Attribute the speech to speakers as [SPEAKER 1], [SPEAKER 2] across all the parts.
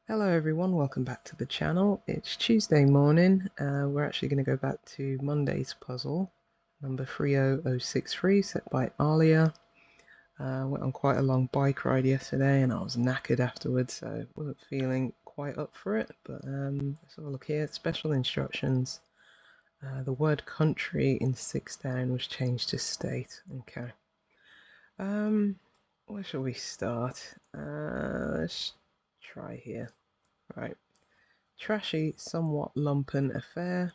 [SPEAKER 1] Hello everyone, welcome back to the channel. It's Tuesday morning. We're actually going to go back to Monday's puzzle, number 30063, set by Alia. Went on quite a long bike ride yesterday and I was knackered afterwards, so wasn't feeling quite up for it. But let's have a look here. Special instructions. The word country in 6 down was changed to state. Okay. Where shall we start? Let's try here. Right. Trashy, somewhat lumpen affair.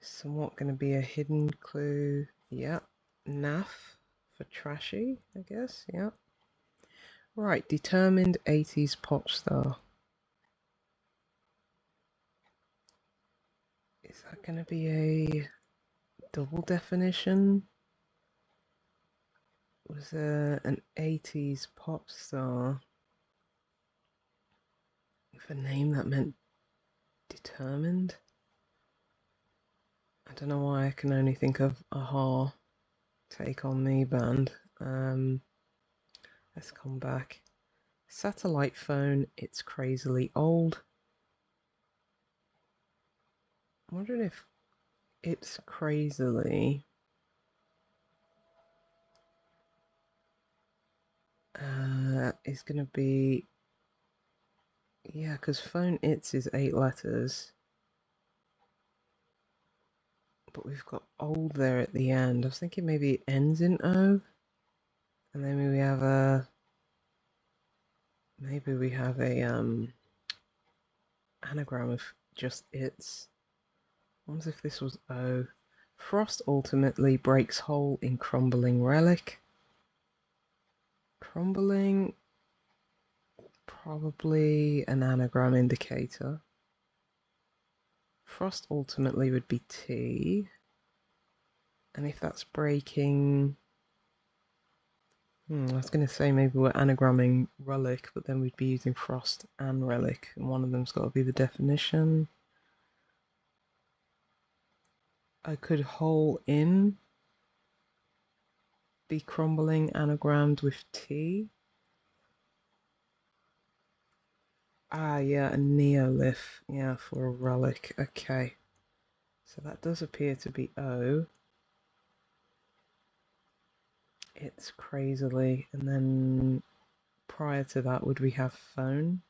[SPEAKER 1] Somewhat going to be a hidden clue. Yeah. Naff for trashy, I guess. Yeah. Right. Determined 80s pop star. Is that going to be a double definition? Was there an 80s pop star with a name that meant determined? I don't know why I can only think of Aha, Take On Me band. Let's come back. Satellite phone, it's crazily old. I'm wondering if it's crazily is going to be, yeah, because phone it's is 8 letters, but we've got old there at the end. I was thinking maybe it ends in O, and then we have a, maybe we have a anagram of just it's. I wonder if this was O. Frost ultimately breaks hole in crumbling relic. Crumbling, probably an anagram indicator. Frost ultimately would be T. And if that's breaking... I was going to say maybe we're anagramming relic, but then we'd be using frost and relic, and one of them's got to be the definition. I could hole in be crumbling anagrammed with T. Ah, yeah, a neolith. Yeah, for a relic. Okay. So that does appear to be O. It's crazily. And then prior to that, would we have phone?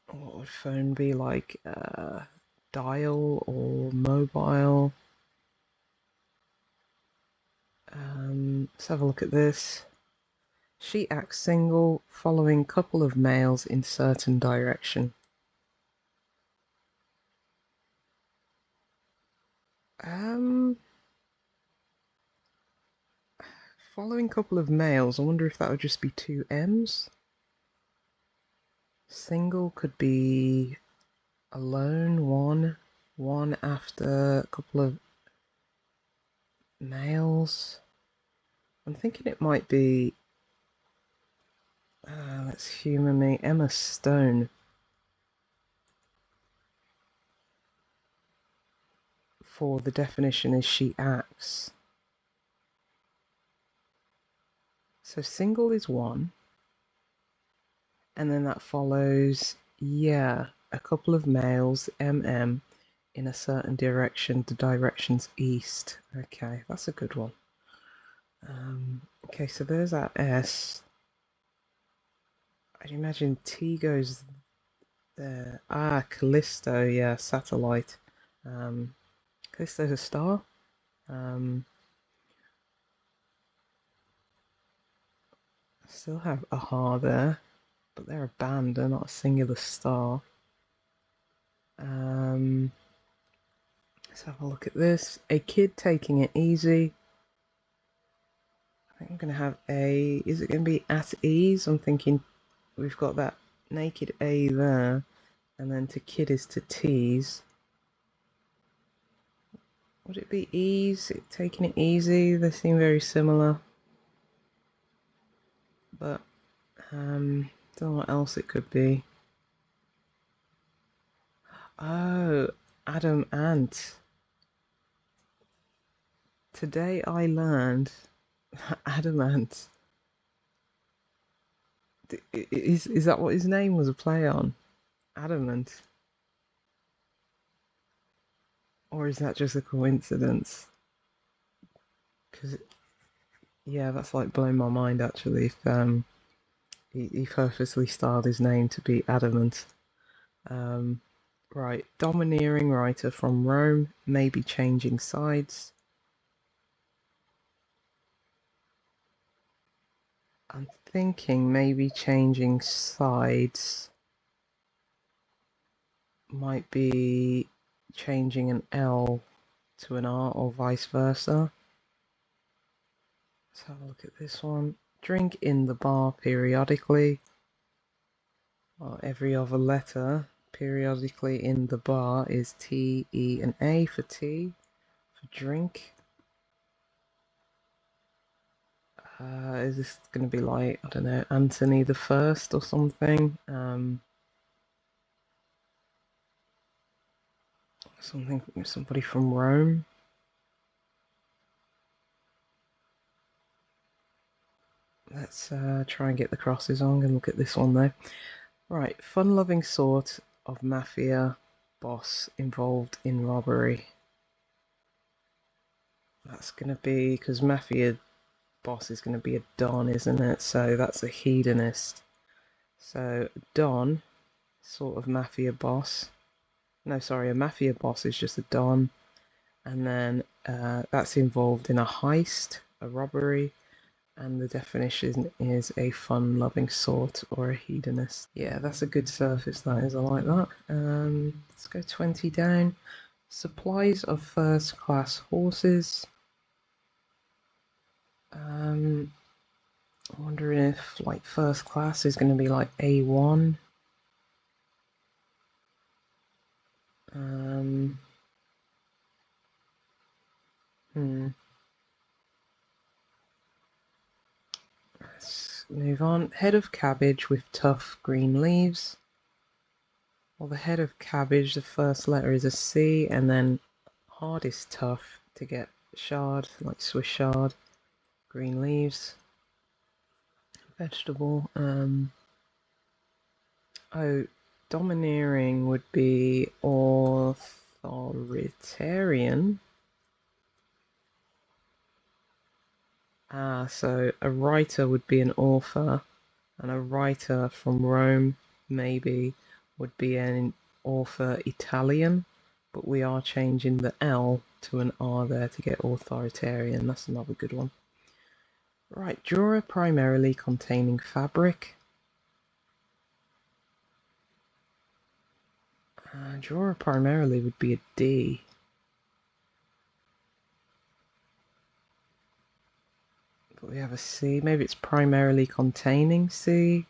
[SPEAKER 1] What would phone be like? Dial or mobile? Let's have a look at this. She acts single, following couple of males in certain direction. Following couple of males, I wonder if that would just be two M's? Single could be alone, one after a couple of males. I'm thinking it might be, let's humour me, Emma Stone. For the definition is she acts. So single is one, and then that follows, yeah, a couple of males, MM, in a certain direction. The direction's east. Okay, that's a good one. Okay, so there's that S. I'd imagine T goes there. Ah, Callisto, yeah, satellite. Callisto's a star. Still have Aha there, but they're a band, they're not a singular star. Let's have a look at this. A kid taking it easy. I think I'm going to have a... Is it going to be at ease? I'm thinking we've got that naked A there. And then to kid is to tease. Would it be ease? Taking it easy? They seem very similar. But, don't know what else it could be. Oh, Adam Ant. Today I learned Adamant. Is that what his name was a play on? Adamant? Or is that just a coincidence? Because, yeah, that's like blown my mind actually. If he purposely styled his name to be Adamant. Right, domineering writer from Rome, maybe changing sides. I'm thinking maybe changing sides might be changing an L to an R or vice versa. Let's have a look at this one. Drink in the bar periodically. Well, every other letter periodically in the bar is T, E, and A for tea, for drink. Is this going to be like, I don't know, Anthony the First or something? Somebody from Rome. Let's try and get the crosses on. I'm going to look at this one though. Right, fun-loving sort of mafia boss involved in robbery. That's going to be, because mafia boss is going to be a Don, isn't it? So that's a hedonist. So Don, sort of mafia boss. No, sorry, a mafia boss is just a Don. And then that's involved in a heist, a robbery, and the definition is a fun-loving sort or a hedonist. Yeah, that's a good surface, that is. I like that. Let's go 20 down. Supplies of first-class horses. I'm wondering if like first class is going to be like A1. Let's move on. Head of cabbage with tough green leaves. Well, the head of cabbage, the first letter is a C, and then hard is tough to get shard, like Swiss chard. Green leaves. Vegetable. Oh, domineering would be authoritarian. So a writer would be an author, and a writer from Rome maybe would be an author Italian, but we are changing the L to an R there to get authoritarian. That's another good one. Right, drawer primarily containing fabric. Drawer primarily would be a D. But we have a C. Maybe it's primarily containing C.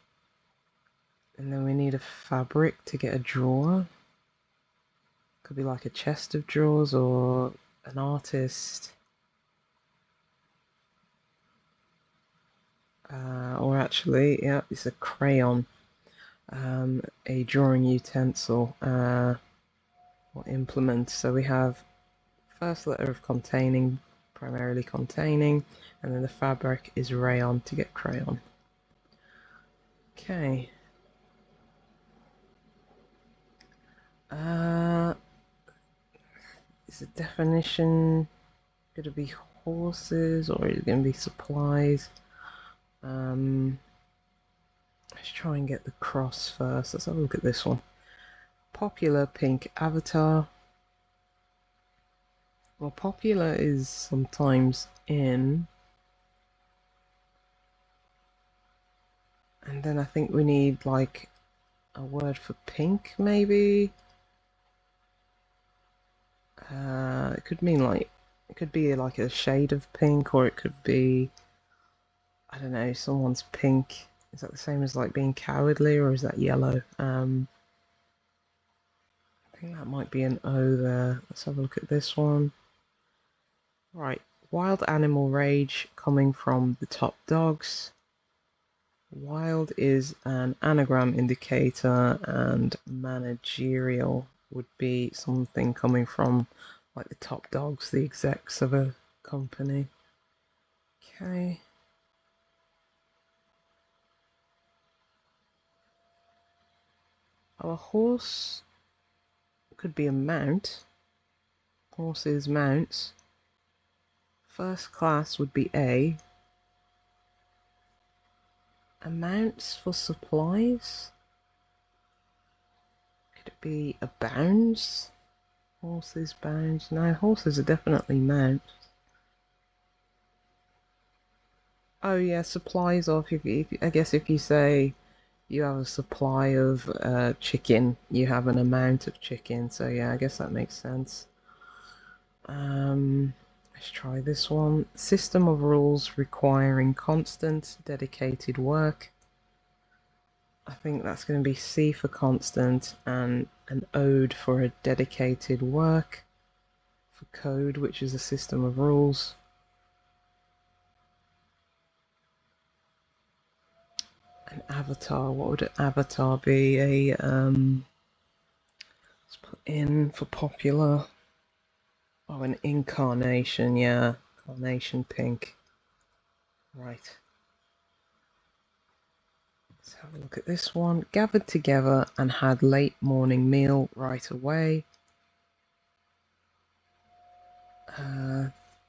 [SPEAKER 1] And then we need a fabric to get a drawer. Could be like a chest of drawers or an artist. Or actually, yeah, it's a crayon. A drawing utensil or implement. So we have first letter of containing, primarily containing, and then the fabric is rayon to get crayon. Okay. Is the definition going to be horses or is it going to be supplies? Let's try and get the cross first. Let's have a look at this one. Popular pink avatar. Well, popular is sometimes in. And then I think we need like a word for pink, maybe. It could mean like, it could be like a shade of pink, or it could be, I don't know, someone's pink. Is that the same as like being cowardly, or is that yellow? I think that might be an O there. Let's have a look at this one. Right, wild animal rage coming from the top dogs. Wild is an anagram indicator, and managerial would be something coming from like the top dogs, the execs of a company. Okay. Our horse could be a mount. Horses, mounts. First class would be A. Amounts for supplies? Could it be a bounds? Horses, bounds? No, horses are definitely mounts. Oh yeah, supplies of, I guess if you say you have a supply of chicken, you have an amount of chicken, so yeah, I guess that makes sense. Let's try this one. System of rules requiring constant, dedicated work. I think that's going to be C for constant and an ode for a dedicated work for code, which is a system of rules. An avatar, what would an avatar be? Let's put in for popular. Oh, an incarnation, yeah. Carnation pink. Right. Let's have a look at this one. Gathered together and had late morning meal right away.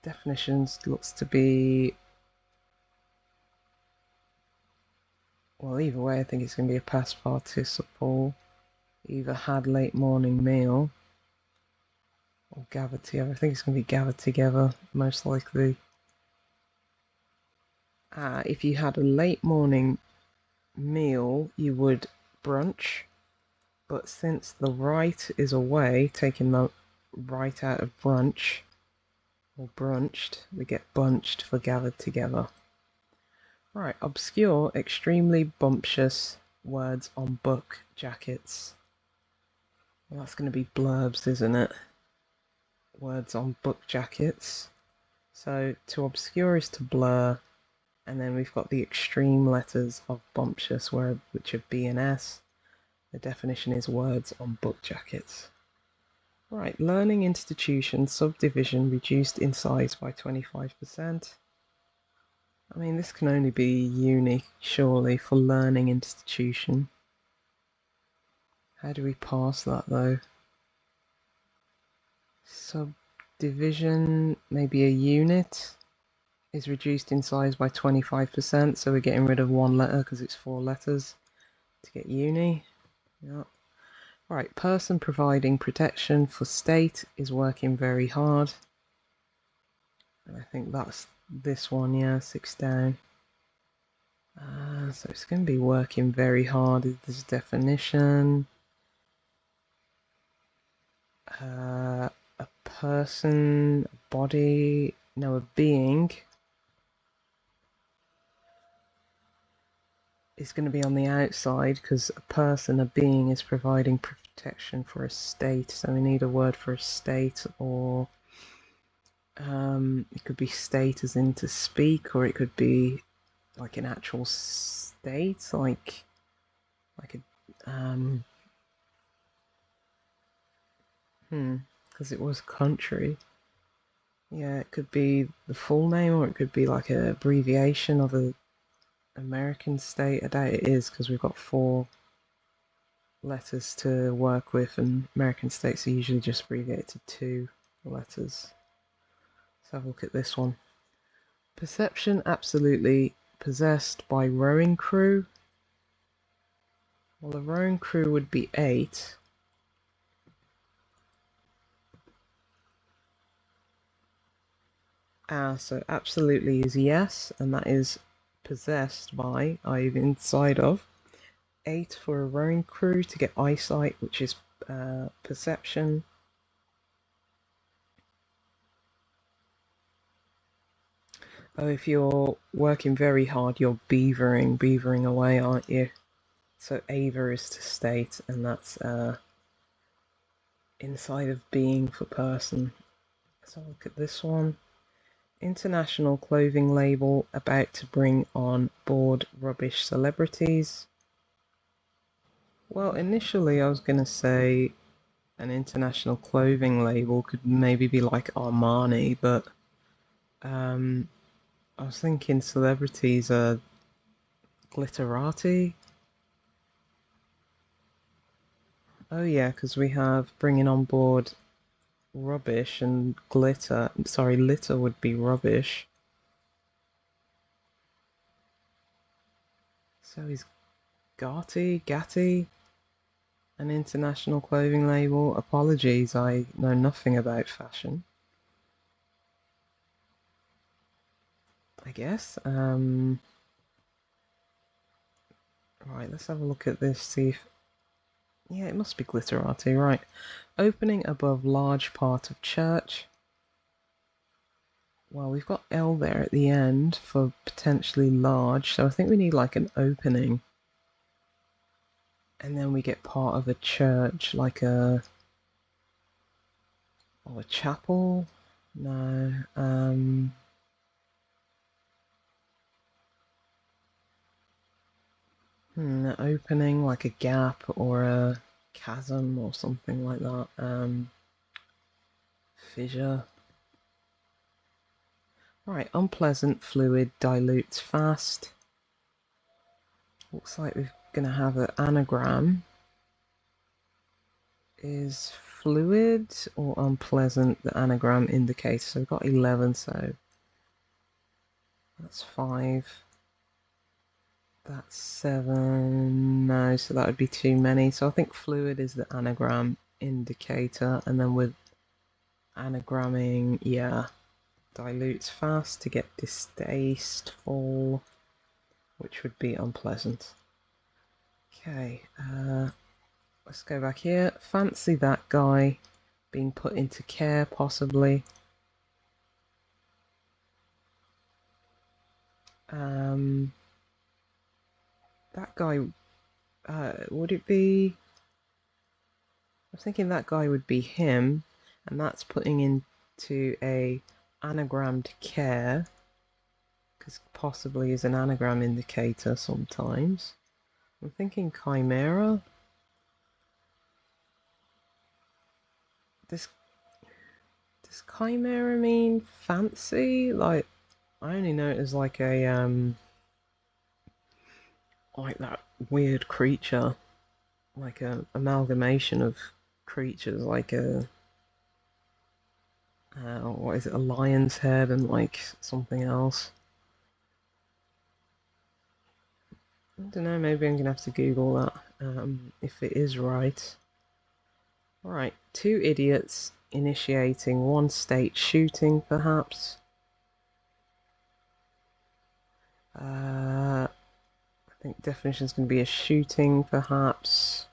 [SPEAKER 1] Definitions looks to be, well, either way I think it's going to be a past participle. Either had late morning meal or gathered together. I think it's going to be gathered together, most likely. If you had a late morning meal, you would brunch. But since the right is away, taking the right out of brunch, or brunched, we get bunched for gathered together. Right, obscure, extremely bumptious words on book jackets. Well, that's going to be blurbs, isn't it? Words on book jackets. So to obscure is to blur, and then we've got the extreme letters of bumptious, which are B and S. The definition is words on book jackets. Right, learning institution subdivision reduced in size by 25%. I mean, this can only be uni, surely, for learning institution. How do we parse that, though? Subdivision, maybe a unit, is reduced in size by 25%, so we're getting rid of one letter because it's 4 letters to get uni. Yeah. Right, person providing protection for state is working very hard. And I think that's this one, yeah, 6 down. So it's going to be working very hard is this definition. A person, a body, no, a being is going to be on the outside because a person, a being, is providing protection for a state. So we need a word for a state, or it could be state as in to speak, or it could be like an actual state, like a because it was country. Yeah, it could be the full name, or it could be like an abbreviation of a American state. I doubt it is because we've got 4 letters to work with, and American states are usually just abbreviated to 2 letters. Let's have a look at this one. Perception absolutely possessed by rowing crew. Well, the rowing crew would be 8. So absolutely is yes, and that is possessed by, i.e. inside of. 8 for a rowing crew to get eyesight, which is perception. Oh, if you're working very hard, you're beavering away, aren't you? So aver is to state, and that's inside of being for person. Let's have a look at this one. International clothing label about to bring on board rubbish celebrities. Well, initially I was going to say an international clothing label could maybe be like Armani, but I was thinking celebrities are glitterati. Oh yeah, because we have bringing on board rubbish and glitter. Sorry, litter would be rubbish. So is Gatti, an international clothing label. Apologies, I know nothing about fashion. I guess. Right, let's have a look at this, see if... Yeah, it must be glitterati, right. Opening above large part of church. Well, we've got L there at the end for potentially large, so I think we need like an opening. And then we get part of a church, like a... or a chapel? No, an opening, like a gap or a chasm or something like that. Fissure. Right, unpleasant fluid dilutes fast. Looks like we're going to have an anagram. Is fluid or unpleasant the anagram indicates? So we've got 11, so that's 5. That's 7. No, so that would be too many. So I think fluid is the anagram indicator, and then with anagramming, yeah, dilutes fast to get distasteful, which would be unpleasant. Okay, let's go back here. Fancy that guy being put into care, possibly. That guy, would it be... I was thinking that guy would be him, and that's putting into a anagrammed care, because possibly is an anagram indicator sometimes. I'm thinking chimera. Does chimera mean fancy? Like, I only know it as like a like that weird creature, like a amalgamation of creatures, like a what is it, a lion's head and like something else. I don't know, maybe I'm gonna have to Google that if it is right. Alright, 2 idiots initiating one state shooting, perhaps. I think definition is going to be a shooting, perhaps.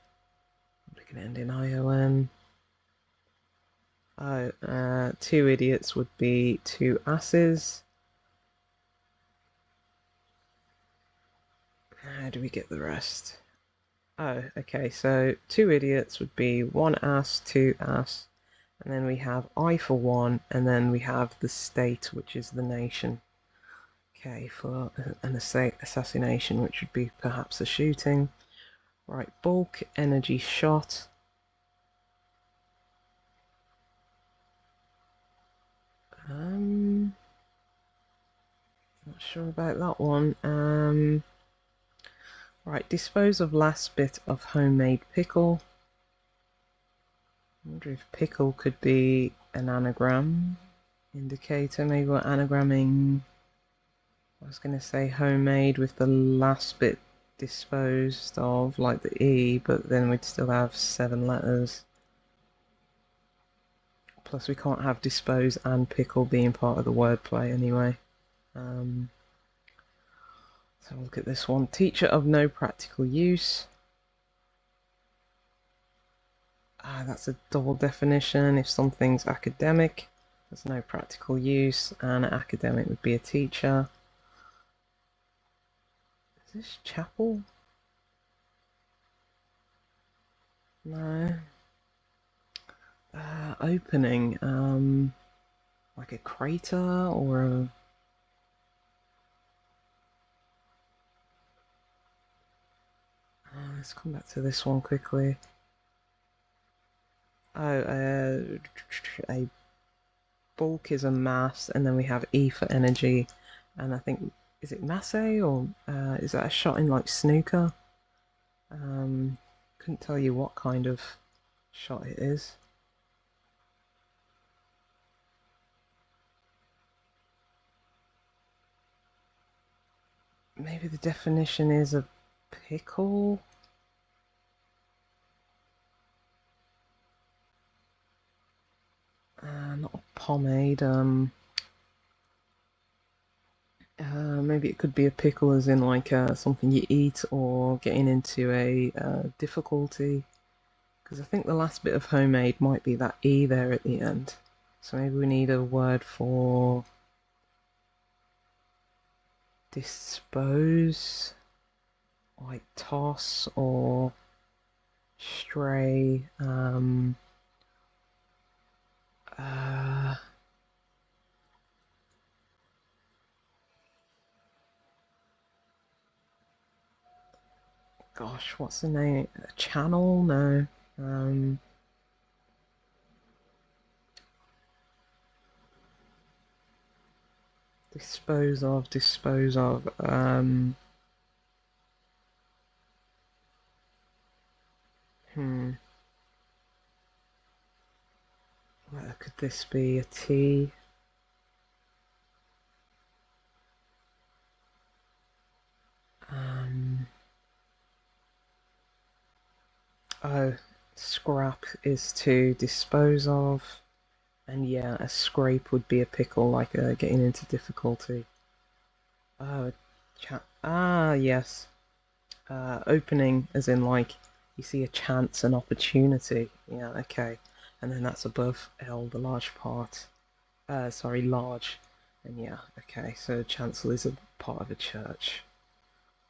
[SPEAKER 1] We're going to end in ION. Oh, 2 idiots would be 2 asses. How do we get the rest? Oh, okay, so 2 idiots would be 1 ass, 2 ass, and then we have I for 1, and then we have the state, which is the nation. Okay, for an assassination, which would be perhaps a shooting. Right, bulk energy shot. Not sure about that one. Right, dispose of last bit of homemade pickle. I wonder if pickle could be an anagram indicator. Maybe we're anagramming... I was going to say homemade with the last bit disposed of, like the E, but then we'd still have 7 letters. Plus we can't have dispose and pickle being part of the wordplay anyway. Let's have a look at this one. Teacher of no practical use. That's a double definition. If something's academic, there's no practical use, and an academic would be a teacher. Is this chapel? No. Opening, like a crater or a... let's come back to this one quickly. A bulk is a mass, and then we have E for energy, and I think, is it Masse or is that a shot in like snooker? Couldn't tell you what kind of shot it is. Maybe the definition is a pickle? Not a pomade. Maybe it could be a pickle as in like something you eat or getting into a difficulty. Because I think the last bit of homemade might be that E there at the end. So maybe we need a word for dispose, like toss or stray. Uh, Gosh, what's the name? A channel? No. Um, dispose of, dispose of. Hmm. Where could this be? A T? Um, oh, scrap is to dispose of. And yeah, a scrape would be a pickle, like getting into difficulty. Oh, chat. Ah, yes. Opening, as in like you see a chance, an opportunity. Yeah, okay. And then that's above L, the large part. Sorry, large. And yeah, okay. So chancel is a part of a church.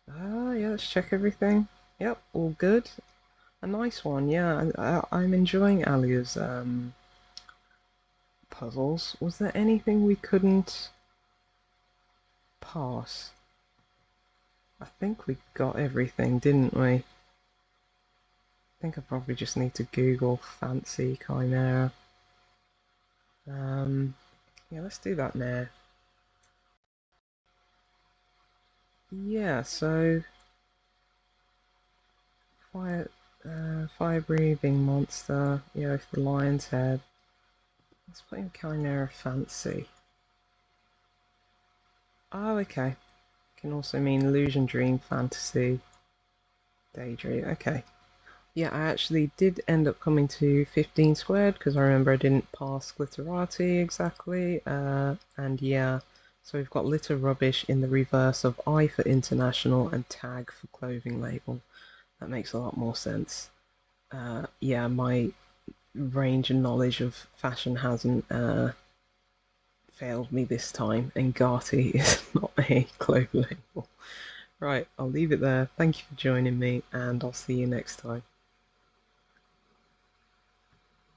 [SPEAKER 1] Yeah. Let's check everything. Yep, all good. A nice one. Yeah, I'm enjoying Alia's puzzles. Was there anything we couldn't pass? I think we got everything, didn't we? I think I probably just need to Google fancy chimera. Yeah, let's do that now. Yeah, so fire breathing monster. Yeah, with the lion's head. Let's put in chimera fancy. Oh, okay. Can also mean illusion, dream, fantasy, daydream. Okay. Yeah, I actually did end up coming to 15 squared because I remember I didn't pass glitterati exactly. And yeah, so we've got litter rubbish in the reverse of I for international and tag for clothing label. That makes a lot more sense. Yeah, my range and knowledge of fashion hasn't failed me this time, and Garty is not a clothing label. Right, I'll leave it there. Thank you for joining me, and I'll see you next time.